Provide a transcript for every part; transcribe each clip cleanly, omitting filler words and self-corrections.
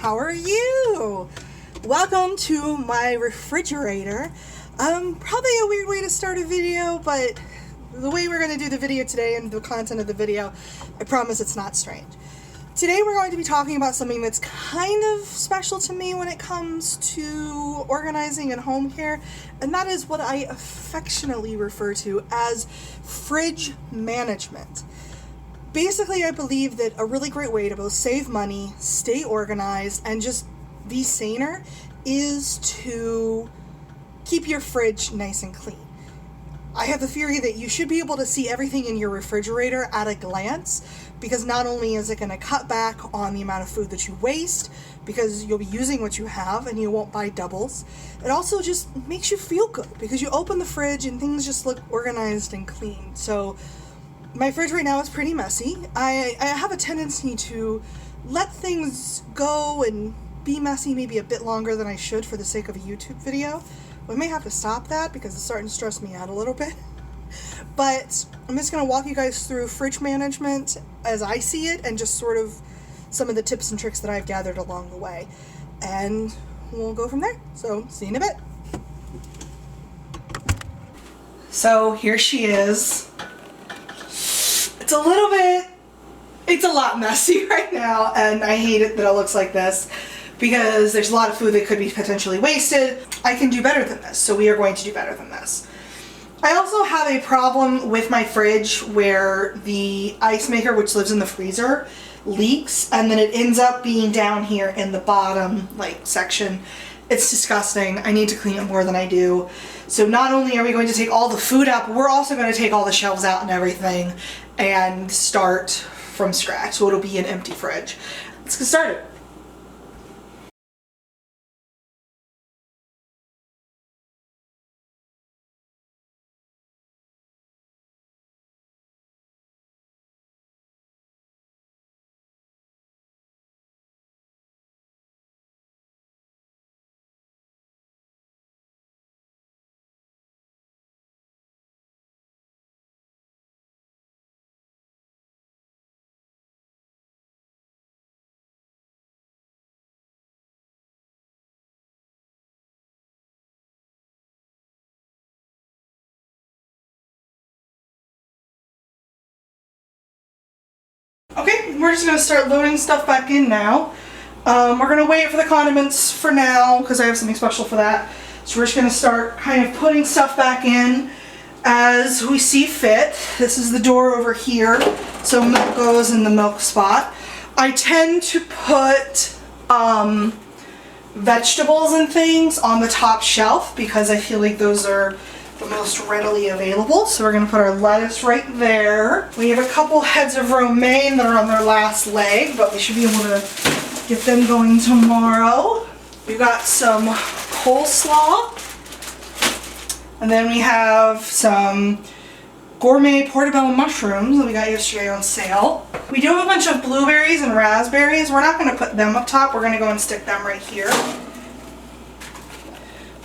how are you? Welcome to my refrigerator. Probably a weird way to start a video, but the way we're going to do the video today and the content of the video, I promise it's not strange. Today we're going to be talking about something that's kind of special to me when it comes to organizing and home care, and that is what I affectionately refer to as fridge management. Basically, I believe that a really great way to both save money, stay organized, and just be saner is to keep your fridge nice and clean. I have the theory that you should be able to see everything in your refrigerator at a glance, because not only is it going to cut back on the amount of food that you waste, because you'll be using what you have and you won't buy doubles, it also just makes you feel good because you open the fridge and things just look organized and clean. So my fridge right now is pretty messy. I have a tendency to let things go and be messy maybe a bit longer than I should for the sake of a YouTube video. We may have to stop that because it's starting to stress me out a little bit. But I'm just going to walk you guys through fridge management as I see it and just sort of some of the tips and tricks that I've gathered along the way. And we'll go from there. So see you in a bit. So here she is. It's a lot messy right now, and I hate it that it looks like this because there's a lot of food that could be potentially wasted. I can do better than this, so we are going to do better than this. I also have a problem with my fridge where the ice maker, which lives in the freezer, leaks, and then it ends up being down here in the bottom section. It's disgusting. I need to clean it more than I do. So not only are we going to take all the food out, but we're also going to take all the shelves out and everything and start from scratch. So it'll be an empty fridge. Let's get started. Okay, we're just going to start loading stuff back in now. We're going to wait for the condiments for now because I have something special for that. So we're just going to start kind of putting stuff back in as we see fit. This is the door over here, so milk goes in the milk spot. I tend to put vegetables and things on the top shelf because I feel like those are the most readily available. So we're going to put our lettuce right there. We have a couple heads of romaine that are on their last leg, but we should be able to get them going tomorrow. We've got some coleslaw, and then we have some gourmet portobello mushrooms that we got yesterday on sale. We do have a bunch of blueberries and raspberries. We're not going to put them up top. We're going to go and stick them right here.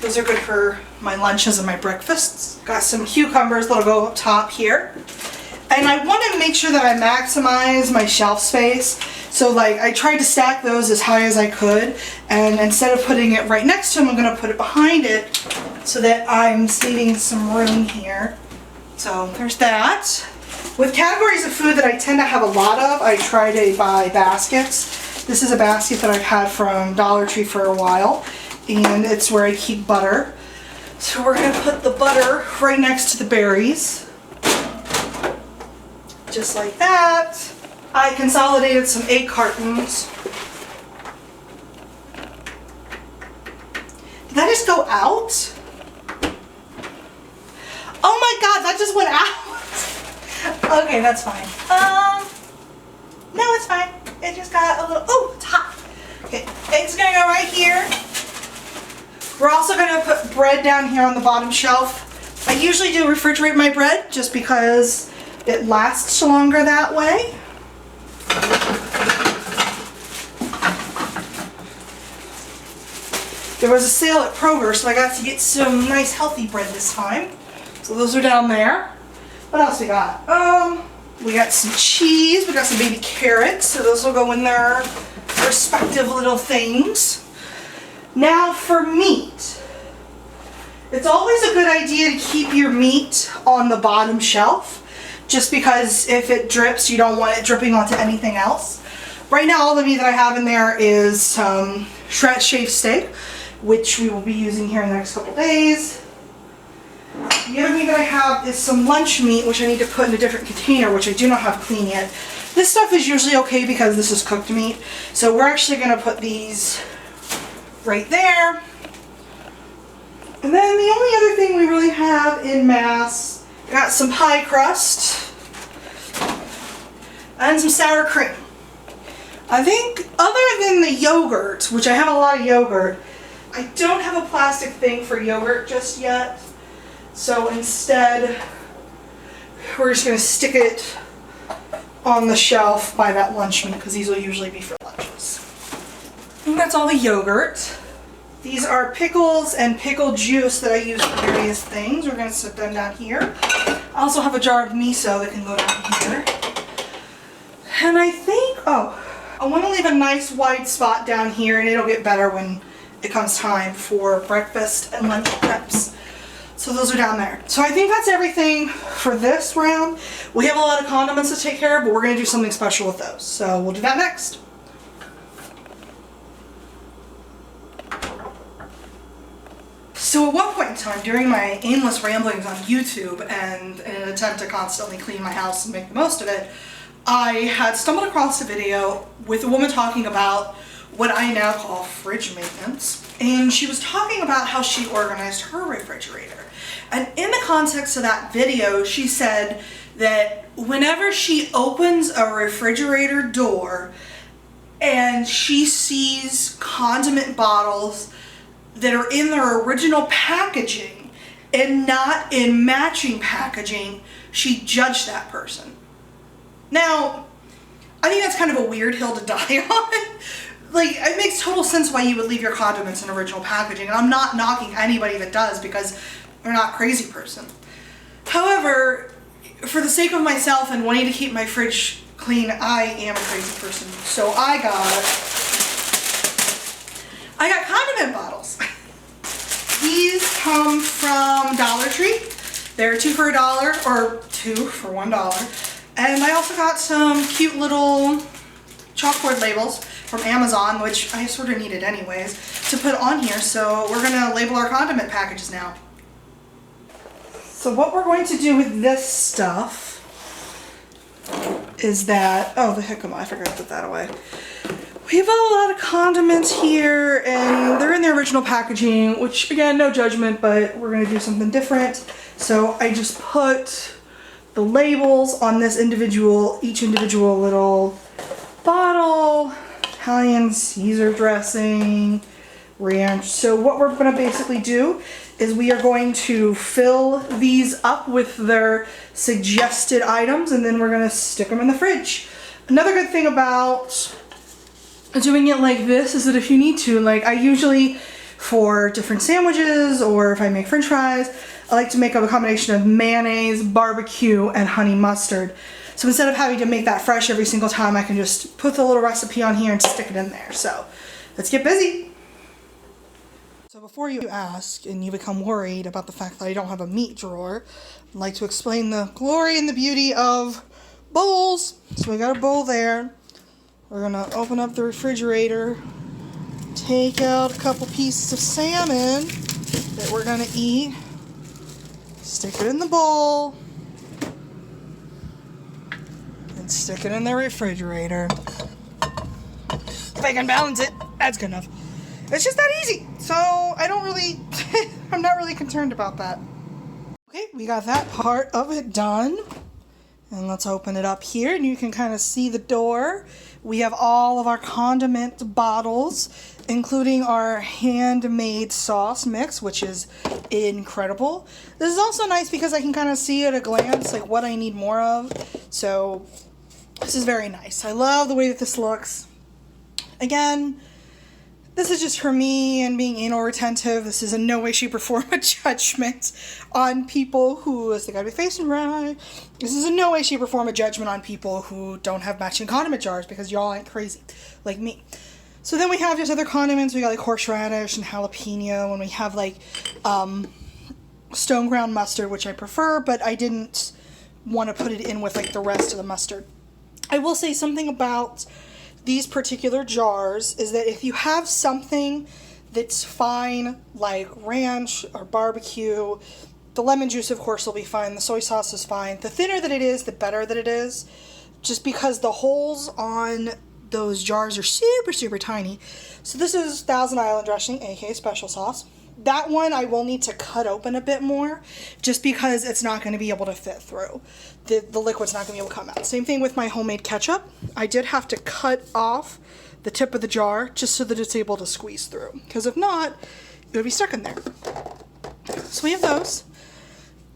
Those are good for my lunches and my breakfasts. Got some cucumbers that'll go up top here. And I want to make sure that I maximize my shelf space. So I tried to stack those as high as I could. And instead of putting it right next to them, I'm going to put it behind it so that I'm saving some room here. So there's that. With categories of food that I tend to have a lot of, I try to buy baskets. This is a basket that I've had from Dollar Tree for a while, and it's where I keep butter. So we're going to put the butter right next to the berries. Just like that. I consolidated some egg cartons. Did that just go out? Oh my god, that just went out! Okay, that's fine. No, it's fine. It just got a little, oh, it's hot. Okay, eggs are gonna go right here. We're also gonna put bread down here on the bottom shelf. I usually do refrigerate my bread just because it lasts longer that way. There was a sale at Kroger, so I got to get some nice healthy bread this time. So those are down there. What else we got? We got some cheese. We got some baby carrots, so those will go in there respective little things. Now for meat. It's always a good idea to keep your meat on the bottom shelf, just because if it drips, you don't want it dripping onto anything else. Right now, all the meat that I have in there is some shred shaved steak, which we will be using here in the next couple days. The other meat that I have is some lunch meat, which I need to put in a different container, which I do not have clean yet. This stuff is usually okay because this is cooked meat, so we're actually going to put these right there. And then the only other thing we really have in mass, I got some pie crust and some sour cream. I think other than the yogurt, which I have a lot of yogurt, I don't have a plastic thing for yogurt just yet. So instead, we're just going to stick it on the shelf by that lunch meat, because these will usually be for lunches. And that's all the yogurt. These are pickles and pickle juice that I use for various things. We're going to set them down here. I also have a jar of miso that can go down here. And I think, I want to leave a nice wide spot down here, and it'll get better when it comes time for breakfast and lunch preps. So those are down there. So I think that's everything for this round. We have a lot of condiments to take care of, but we're going to do something special with those. So we'll do that next. So at one point in time, during my aimless ramblings on YouTube and in an attempt to constantly clean my house and make the most of it, I had stumbled across a video with a woman talking about what I now call fridge maintenance. And she was talking about how she organized her refrigerator. And in the context of that video, she said that whenever she opens a refrigerator door and she sees condiment bottles that are in their original packaging and not in matching packaging, she judged that person. Now, I think that's kind of a weird hill to die on. Like, it makes total sense why you would leave your condiments in original packaging, and I'm not knocking anybody that does because they're not a crazy person. However, for the sake of myself and wanting to keep my fridge clean, I am a crazy person. So I got condiment bottles. These come from Dollar Tree. They're 2 for $1 or 2 for $1. And I also got some cute little chalkboard labels from Amazon, which I sort of needed anyways, to put on here. So we're gonna label our condiment packages now. So what we're going to do with this stuff is that, oh, the jicama, I forgot to put that away. We have a lot of condiments here, and they're in their original packaging, which, again, no judgment, but we're going to do something different. So I just put the labels on this each individual little bottle. Italian Caesar dressing, ranch. So what we're going to basically do is we are going to fill these up with their suggested items, and then we're going to stick them in the fridge. Another good thing about doing it like this is that if you need to, like I usually, for different sandwiches or if I make french fries, I like to make up a combination of mayonnaise, barbecue, and honey mustard. So instead of having to make that fresh every single time, I can just put the little recipe on here and stick it in there. So let's get busy. So before you ask and you become worried about the fact that I don't have a meat drawer, I'd like to explain the glory and the beauty of bowls. So we got a bowl there. We're gonna open up the refrigerator, take out a couple pieces of salmon that we're gonna eat, stick it in the bowl, and stick it in the refrigerator. If I can balance it, that's good enough. It's just that easy. So I'm not really concerned about that. Okay, we got that part of it done. And let's open it up here, and you can kind of see the door. We have all of our condiment bottles, including our handmade sauce mix, which is incredible. This is also nice because I can kind of see at a glance like what I need more of. So this is very nice. I love the way that this looks. Again, this is just for me and being anal retentive. This is in no way, shape, or form a judgment on people who, they gotta be facing right. This is in no way, shape, or form a judgment on people who don't have matching condiment jars because y'all ain't crazy like me. So then we have just other condiments. We got like horseradish and jalapeno, and we have like stone ground mustard, which I prefer, but I didn't want to put it in with like the rest of the mustard. I will say something about these particular jars is that if you have something that's fine, like ranch or barbecue, the lemon juice of course will be fine, the soy sauce is fine. The thinner that it is, the better that it is, just because the holes on those jars are super, super tiny. So this is Thousand Island dressing, aka special sauce. That one I will need to cut open a bit more just because it's not going to be able to fit through. The liquid's not going to be able to come out. Same thing with my homemade ketchup. I did have to cut off the tip of the jar just so that it's able to squeeze through, because if not, it would be stuck in there. So we have those.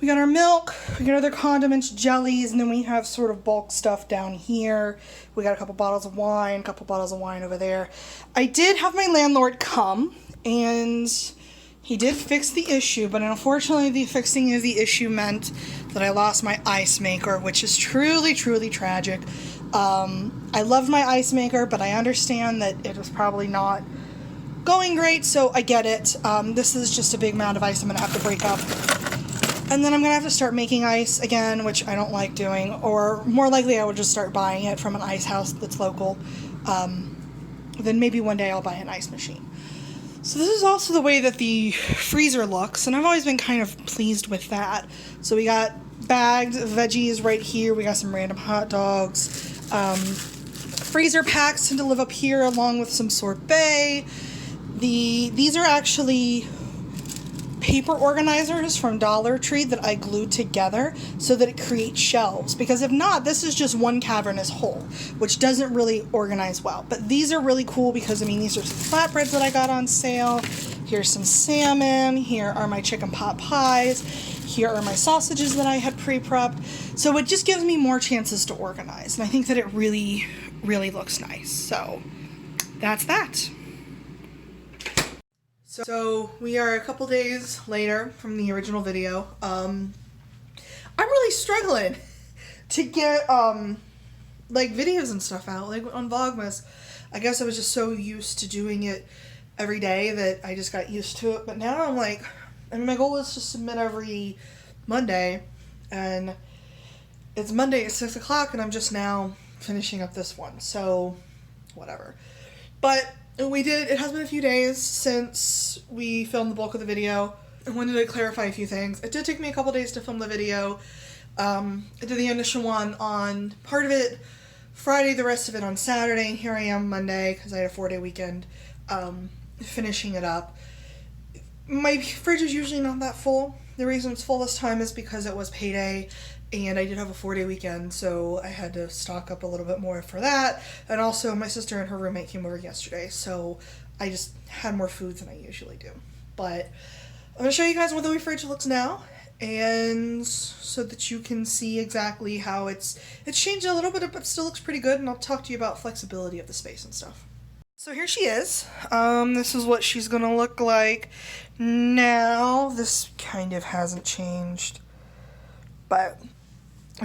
We got our milk, we got other condiments, jellies, and then we have sort of bulk stuff down here. We got a couple bottles of wine, over there. I did have my landlord come, and he did fix the issue, but unfortunately the fixing of the issue meant that I lost my ice maker, which is truly, truly tragic. I love my ice maker, but I understand that it was probably not going great, so I get it. This is just a big amount of ice I'm going to have to break up. And then I'm going to have to start making ice again, which I don't like doing, or more likely I will just start buying it from an ice house that's local. Then maybe one day I'll buy an ice machine. So this is also the way that the freezer looks, and I've always been kind of pleased with that. So we got bagged veggies right here, we got some random hot dogs, freezer packs to live up here along with some sorbet. These are actually paper organizers from Dollar Tree that I glued together so that it creates shelves, because if not, this is just one cavernous hole, which doesn't really organize well. But these are really cool because, I mean, these are some flatbreads that I got on sale. Here's some salmon. Here are my chicken pot pies. Here are my sausages that I had pre-prepped. So it just gives me more chances to organize, and I think that it really, really looks nice. So that's that. So we are a couple days later from the original video. I'm really struggling to get like videos and stuff out, like on Vlogmas. I guess I was just so used to doing it every day that I just got used to it. But now I'm like, I mean, my goal is to submit every Monday, and it's Monday at 6 o'clock, and I'm just now finishing up this one. So whatever. But it has been a few days since we filmed the bulk of the video. I wanted to clarify a few things. It did take me a couple days to film the video. I did the initial one on part of it Friday, the rest of it on Saturday. Here I am Monday, because I had a 4-day weekend, finishing it up. My fridge is usually not that full. The reason it's full this time is because it was payday, and I did have a 4-day weekend, so I had to stock up a little bit more for that. And also, my sister and her roommate came over yesterday, so I just had more food than I usually do. But I'm going to show you guys what the fridge looks now, and so that you can see exactly how it's changed a little bit, but still looks pretty good, and I'll talk to you about flexibility of the space and stuff. So here she is. This is what she's going to look like now. This kind of hasn't changed, but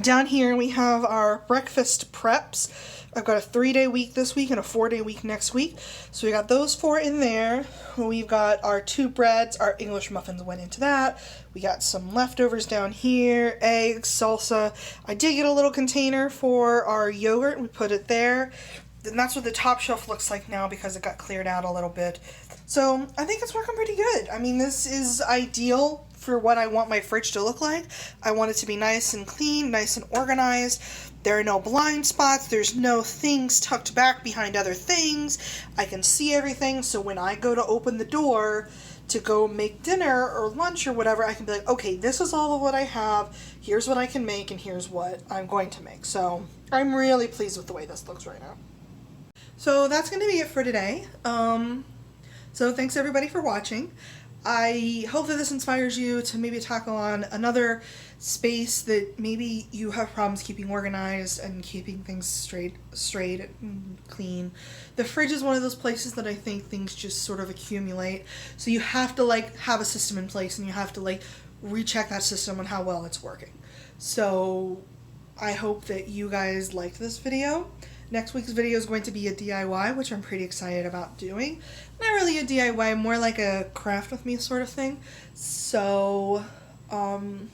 down here we have our breakfast preps. I've got a 3-day week this week and a 4-day week next week. So we got those 4 in there. We've got our 2 breads. Our English muffins went into that. We got some leftovers down here, eggs, salsa. I did get a little container for our yogurt. We put it there. And that's what the top shelf looks like now because it got cleared out a little bit. So I think it's working pretty good. I mean, this is ideal for what I want my fridge to look like. I want it to be nice and clean, nice and organized. There are no blind spots. There's no things tucked back behind other things. I can see everything, so when I go to open the door to go make dinner or lunch or whatever, I can be like, okay, this is all of what I have. Here's what I can make, and here's what I'm going to make. So I'm really pleased with the way this looks right now. So that's going to be it for today. So thanks everybody for watching. I hope that this inspires you to maybe tackle on another space that maybe you have problems keeping organized and keeping things straight and clean. The fridge is one of those places that I think things just sort of accumulate. So you have to like have a system in place, and you have to like recheck that system on how well it's working. So I hope that you guys liked this video, Next week's video is going to be a DIY, which I'm pretty excited about doing. Not really a DIY, more like a craft with me sort of thing. So,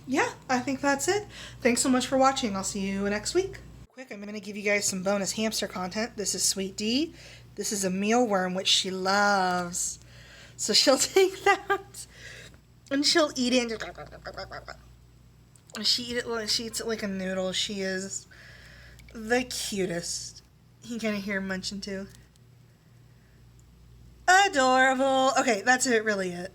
yeah, I think that's it. Thanks so much for watching. I'll see you next week. Quick, I'm going to give you guys some bonus hamster content. This is Sweet D. This is a mealworm, which she loves. So she'll take that and she'll eat it. She eats it like a noodle. She is the cutest. You can hear munching too. Adorable. Okay, that's it. Really it.